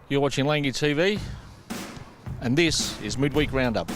You're watching Langy TV, and this is Midweek Roundup.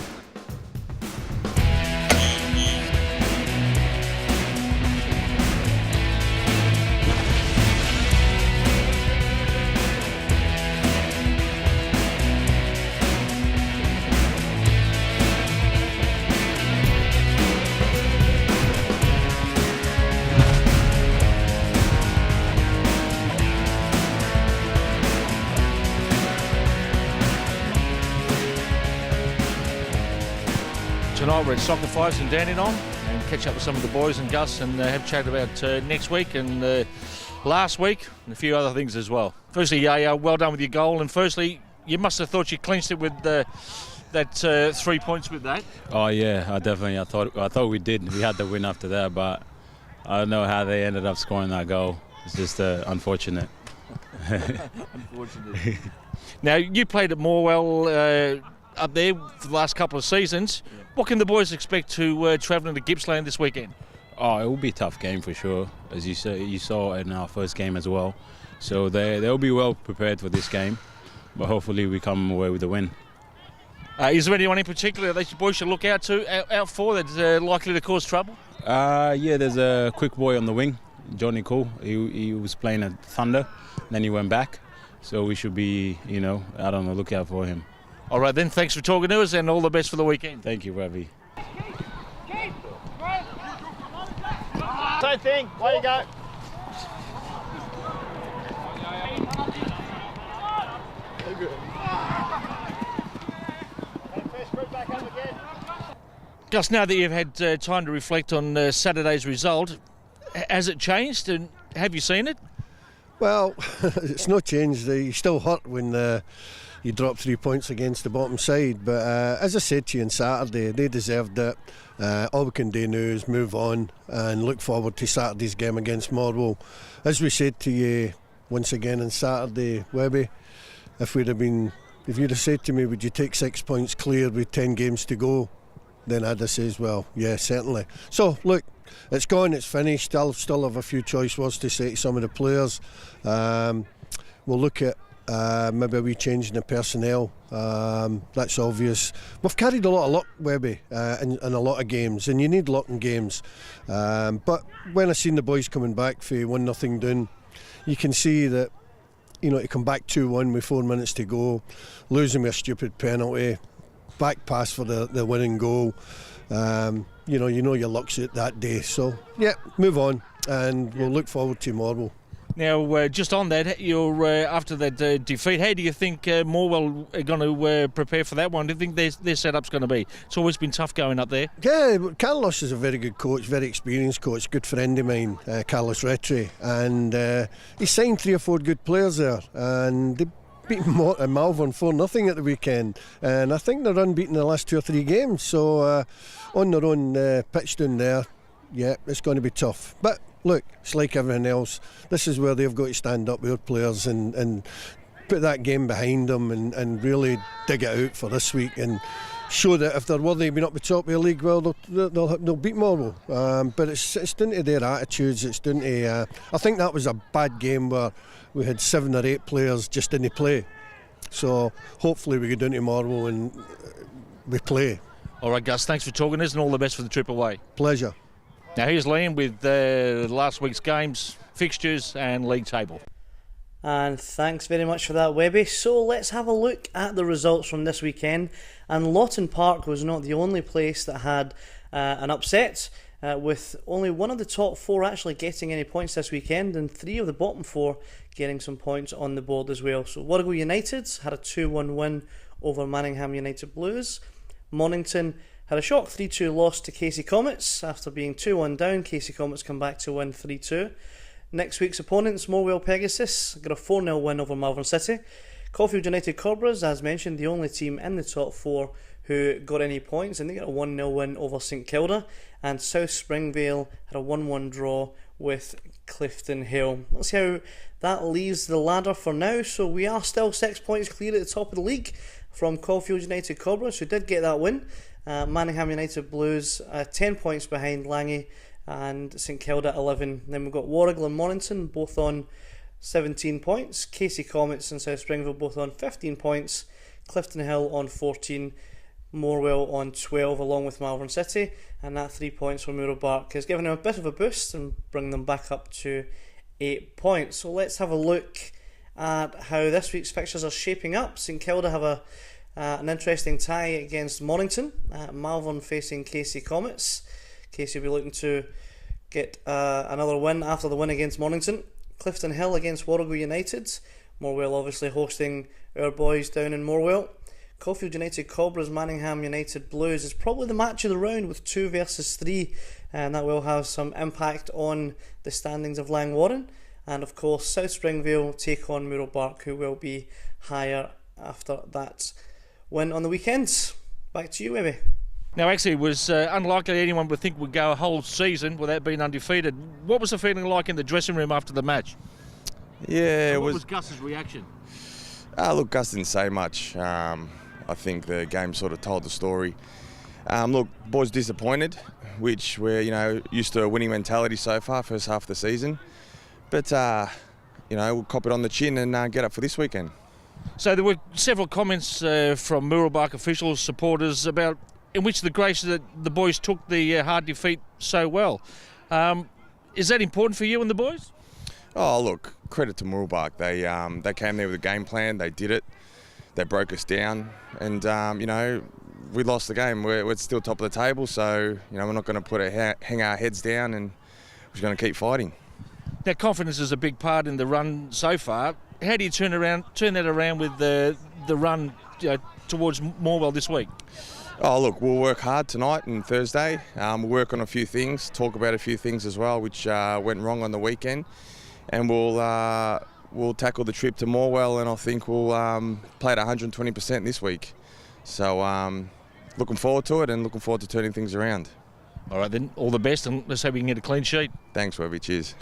Tonight we're at Soccer Fives in Dandenong and catch up with some of the boys and Gus and have a chat about next week and last week and a few other things as well. Firstly, Yaya, well done with your goal, and firstly, you must have thought you clinched it with that 3 points with that. Oh yeah, I thought we did. We had the win after that, but I don't know how they ended up scoring that goal. It's just unfortunate. Unfortunate. Now, you played at Morwell up there for the last couple of seasons. Yeah. What can the boys expect to travelling to Gippsland this weekend? Oh, it will be a tough game for sure, as you saw in our first game as well. So they'll be well prepared for this game, but hopefully we come away with a win. Is there anyone in particular that you boys should look out for that's likely to cause trouble? Yeah, there's a quick boy on the wing, Johnny Cole. He was playing at Thunder, then he went back. So we should be, out on the lookout for him. All right then, thanks for talking to us and all the best for the weekend. Thank you, Ravi. Same thing, way you go. Gus, now that you've had time to reflect on Saturday's result, has it changed and have you seen it? Well, it's not changed. You still hurt when you drop 3 points against the bottom side, but as I said to you on Saturday, they deserved it. All we can do now is move on and look forward to Saturday's game against Morwell. As we said to you once again on Saturday, Webby, if you'd have said to me, would you take 6 points clear with 10 games to go, then I'd have said, well, yeah, certainly. So look, it's gone, it's finished. I'll still have a few choice words to say to some of the players. We'll look at maybe a wee change in the personnel. That's obvious. We've carried a lot of luck, Webby, in a lot of games, and you need luck in games. But when I seen the boys coming back for 1-0 down, you can see that, to come back 2-1 with 4 minutes to go, losing with a stupid penalty, back pass for the winning goal. You know your luck's at that day. So yeah, move on, and we'll look forward to Morwell. Now, just on that, you're after that defeat, how do you think Morwell are going to prepare for that one? Do you think their setup's going to be? It's always been tough going up there. Yeah, Carlos is a very good coach, very experienced coach, good friend of mine, Carlos Retri, and he signed 3 or 4 good players there, and they beat Malvern 4-0 at the weekend, and I think they're unbeaten in the last 2 or 3 games. So on their own pitch down there, yeah, it's going to be tough. But look, it's like everything else. This is where they've got to stand up with their players and put that game behind them and really dig it out for this week and show that if they're worthy of being up the top of the league, well, they'll beat Morwell. But it's down to their attitudes. It's down to. I think that was a bad game where we had 7 or 8 players just didn't play. So hopefully we get down to Morwell and we play. All right, Gus, thanks for talking to us and all the best for the trip away. Pleasure. Now here's Liam with last week's games, fixtures and league table. And thanks very much for that, Webby. So let's have a look at the results from this weekend. And Lawton Park was not the only place that had an upset, with only one of the top 4 actually getting any points this weekend and 3 of the bottom 4 getting some points on the board as well. So Warrego United had a 2-1 win over Manningham United Blues. Mornington had a shock 3-2 loss to Casey Comets. After being 2-1 down, Casey Comets come back to win 3-2. Next week's opponents, Morwell Pegasus, got a 4-0 win over Malvern City. Caulfield United Cobras, as mentioned, the only team in the top 4 who got any points, and they got a 1-0 win over St Kilda. And South Springvale had a 1-1 draw with Clifton Hill. Let's see how that leaves the ladder for now. So we are still 6 points clear at the top of the league from Caulfield United Cobras, who did get that win. Manningham United Blues 10 points behind Langy and St Kilda 11. Then we've got Warrigal and Mornington both on 17 points. Casey Comets and South Springville both on 15 points. Clifton Hill on 14. Morwell on 12 along with Malvern City, and that 3 points from Muro Bark has given them a bit of a boost and bring them back up to 8 points. So let's have a look at how this week's fixtures are shaping up. St Kilda have an interesting tie against Mornington. Malvern facing Casey Comets. Casey will be looking to get another win after the win against Mornington. Clifton Hill against Warrego United. Morwell obviously hosting our boys down in Morwell. Caulfield United Cobras, Manningham United Blues is probably the match of the round with 2 versus 3, and that will have some impact on the standings of Langwarren. And of course South Springvale take on Muro Bark, who will be higher after that win on the weekends. Back to you, Webby. Now, actually, it was unlikely anyone would think we'd go a whole season without being undefeated. What was the feeling like in the dressing room after the match? Yeah, What was Gus's reaction? Look, Gus didn't say much. I think the game sort of told the story. Look, boys disappointed, which we're used to a winning mentality so far, first half of the season. But we'll cop it on the chin and get up for this weekend. So there were several comments from Muro Bark officials, supporters, about in which the grace that the boys took the hard defeat so well. Is that important for you and the boys? Oh, look, credit to Muro Bark. They came there with a game plan. They did it. They broke us down, and we lost the game. We're still top of the table, so we're not going to hang our heads down, and we're going to keep fighting. Now, confidence is a big part in the run so far. How do you turn that around with the run towards Morwell this week? Oh, look, we'll work hard tonight and Thursday. We'll work on a few things, talk about a few things as well, which went wrong on the weekend, and we'll tackle the trip to Morwell, and I think we'll play at 120% this week. So looking forward to it and looking forward to turning things around. All right then, all the best, and let's hope we can get a clean sheet. Thanks, Webby. Cheers.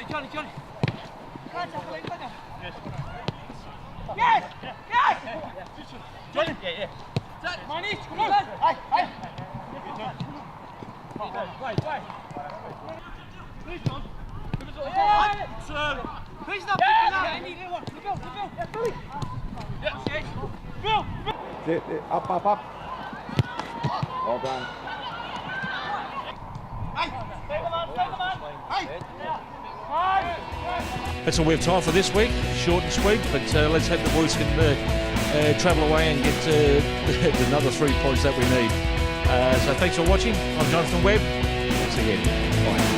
Up. Well done. That's all we have time for this week, short and sweet, but let's hope the boys can travel away and get another 3 points that we need. So thanks for watching. I'm Jonathan Webb. Thanks again. Bye.